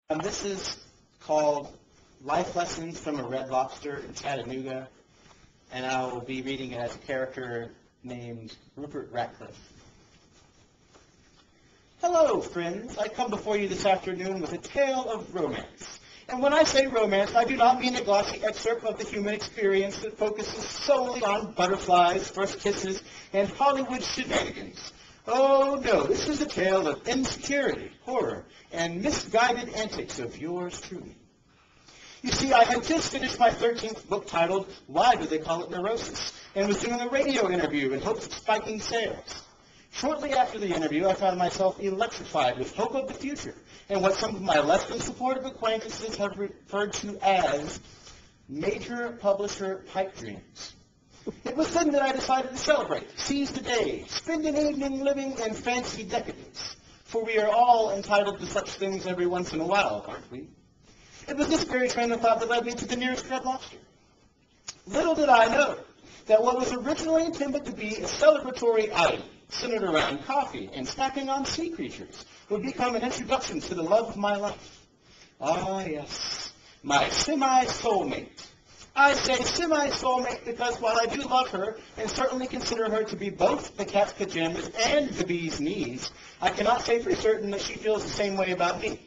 This is called Life Lessons from a Red Lobster in Chattanooga, and I will be reading it as a character named Rupert Ratcliffe. Hello, friends. I come before you this afternoon with a tale of romance. And when I say romance, I do not mean a glossy excerpt of the human experience that focuses solely on butterflies, first kisses, and Hollywood shenanigans. Oh, no, this is a tale of insecurity, horror, and misguided antics of yours truly. You see, I had just finished my 13th book titled, Why Do They Call It Neurosis? And was doing a radio interview in hopes of spiking sales. Shortly after the interview, I found myself electrified with hope of the future and what some of my less than supportive acquaintances have referred to as major publisher pipe dreams. It was then that I decided to celebrate, seize the day, spend an evening living in fancy decadence, for we are all entitled to such things every once in a while, aren't we? It was this very train of thought that led me to the nearest Red Lobster. Little did I know that what was originally intended to be a celebratory item, centered around coffee and snacking on sea creatures, would become an introduction to the love of my life. Ah, yes, my semi-soulmate. I say semi-soulmate because while I do love her and certainly consider her to be both the cat's pajamas and the bee's knees, I cannot say for certain that she feels the same way about me.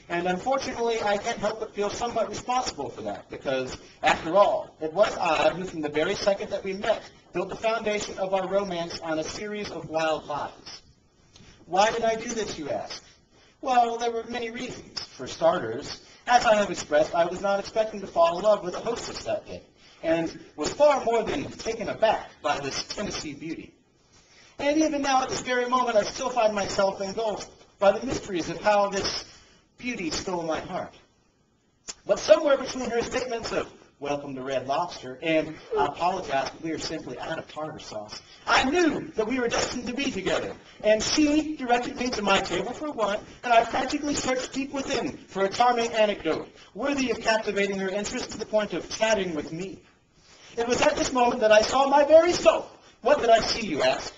And unfortunately, I can't help but feel somewhat responsible for that because, after all, it was I who, from the very second that we met, built the foundation of our romance on a series of wild lies. Why did I do this, you ask? Well, there were many reasons. For starters, as I have expressed, I was not expecting to fall in love with a hostess that day, and was far more than taken aback by this Tennessee beauty. And even now, at this very moment, I still find myself engulfed by the mysteries of how this beauty stole my heart. But somewhere between her statements of, welcome to Red Lobster, and I apologize, we are simply out of tartar sauce, I knew that we were destined to be together. And she directed me to my table for one, and I practically searched deep within for a charming anecdote, worthy of captivating her interest to the point of chatting with me. It was at this moment that I saw my very soul. What did I see, you ask?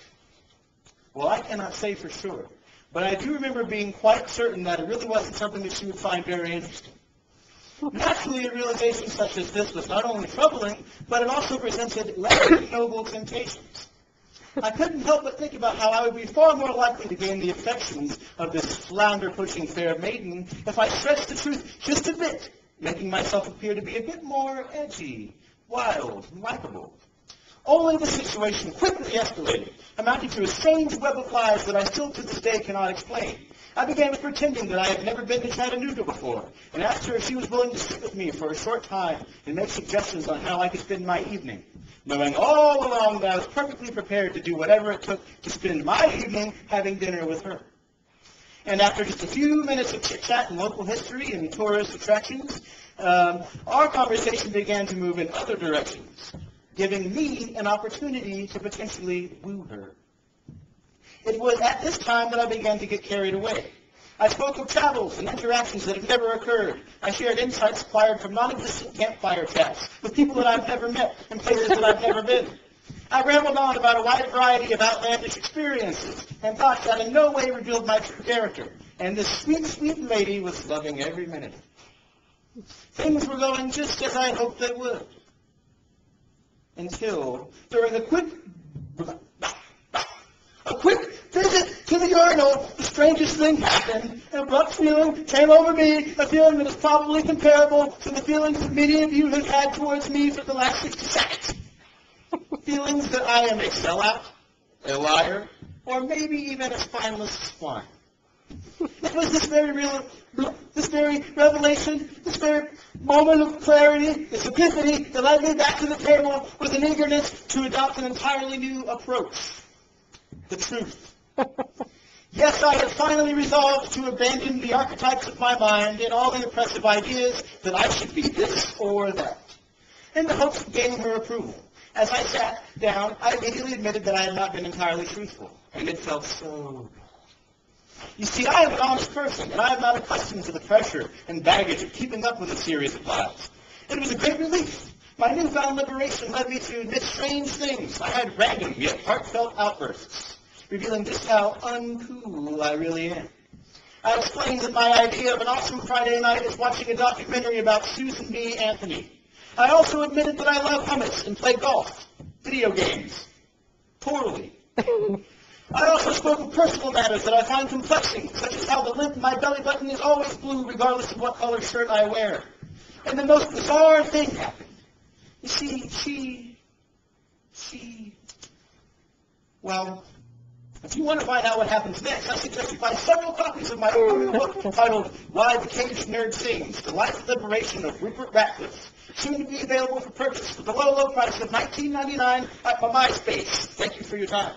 Well, I cannot say for sure, but I do remember being quite certain that it really wasn't something that she would find very interesting. Naturally, a realization such as this was not only troubling, but it also presented less noble temptations. I couldn't help but think about how I would be far more likely to gain the affections of this flounder-pushing fair maiden if I stretched the truth just a bit, making myself appear to be a bit more edgy, wild, and likable. Only the situation quickly escalated, amounting to a strange web of lies that I still to this day cannot explain. I began with pretending that I had never been to Chattanooga before, and asked her if she was willing to sit with me for a short time and make suggestions on how I could spend my evening, knowing all along that I was perfectly prepared to do whatever it took to spend my evening having dinner with her. And after just a few minutes of chit-chat and local history and tourist attractions, our conversation began to move in other directions, giving me an opportunity to potentially woo her. It was at this time that I began to get carried away. I spoke of travels and interactions that had never occurred. I shared insights acquired from non-existent campfire chats with people that I've never met and places that I've never been. I rambled on about a wide variety of outlandish experiences and thoughts that in no way revealed my true character. And this sweet, sweet lady was loving every minute. Things were going just as I hoped they would. Until, during a quick visit to the urinal, the strangest thing happened. An abrupt feeling came over me, a feeling that is probably comparable to the feelings that many of you have had towards me for the last 60 seconds. Feelings that I am a sellout, a liar, or maybe even a spineless swine. It was this very revelation, this very moment of clarity, this epiphany that led me back to the table with an eagerness to adopt an entirely new approach. The truth. Yes, I had finally resolved to abandon the archetypes of my mind and all the oppressive ideas that I should be this or that, in the hopes of gaining her approval. As I sat down, I immediately admitted that I had not been entirely truthful, and it felt so good. You see, I am an honest person, and I am not accustomed to the pressure and baggage of keeping up with a series of lies. It was a great relief. My newfound liberation led me to admit strange things. I had random yet heartfelt outbursts, revealing just how uncool I really am. I explained that my idea of an awesome Friday night is watching a documentary about Susan B. Anthony. I also admitted that I love hummus and play golf, video games, poorly. I also spoke of personal matters that I find complexing, such as how the lint in my belly button is always blue regardless of what color shirt I wear. And the most bizarre thing happened. You see, well, if you want to find out what happens next, I suggest you buy several copies of my upcoming book titled Why the Caged Nerd Sings, The Life and Liberation of Rupert Ratcliffe, soon to be available for purchase for the low, low price of $19.99 at my MySpace. Thank you for your time.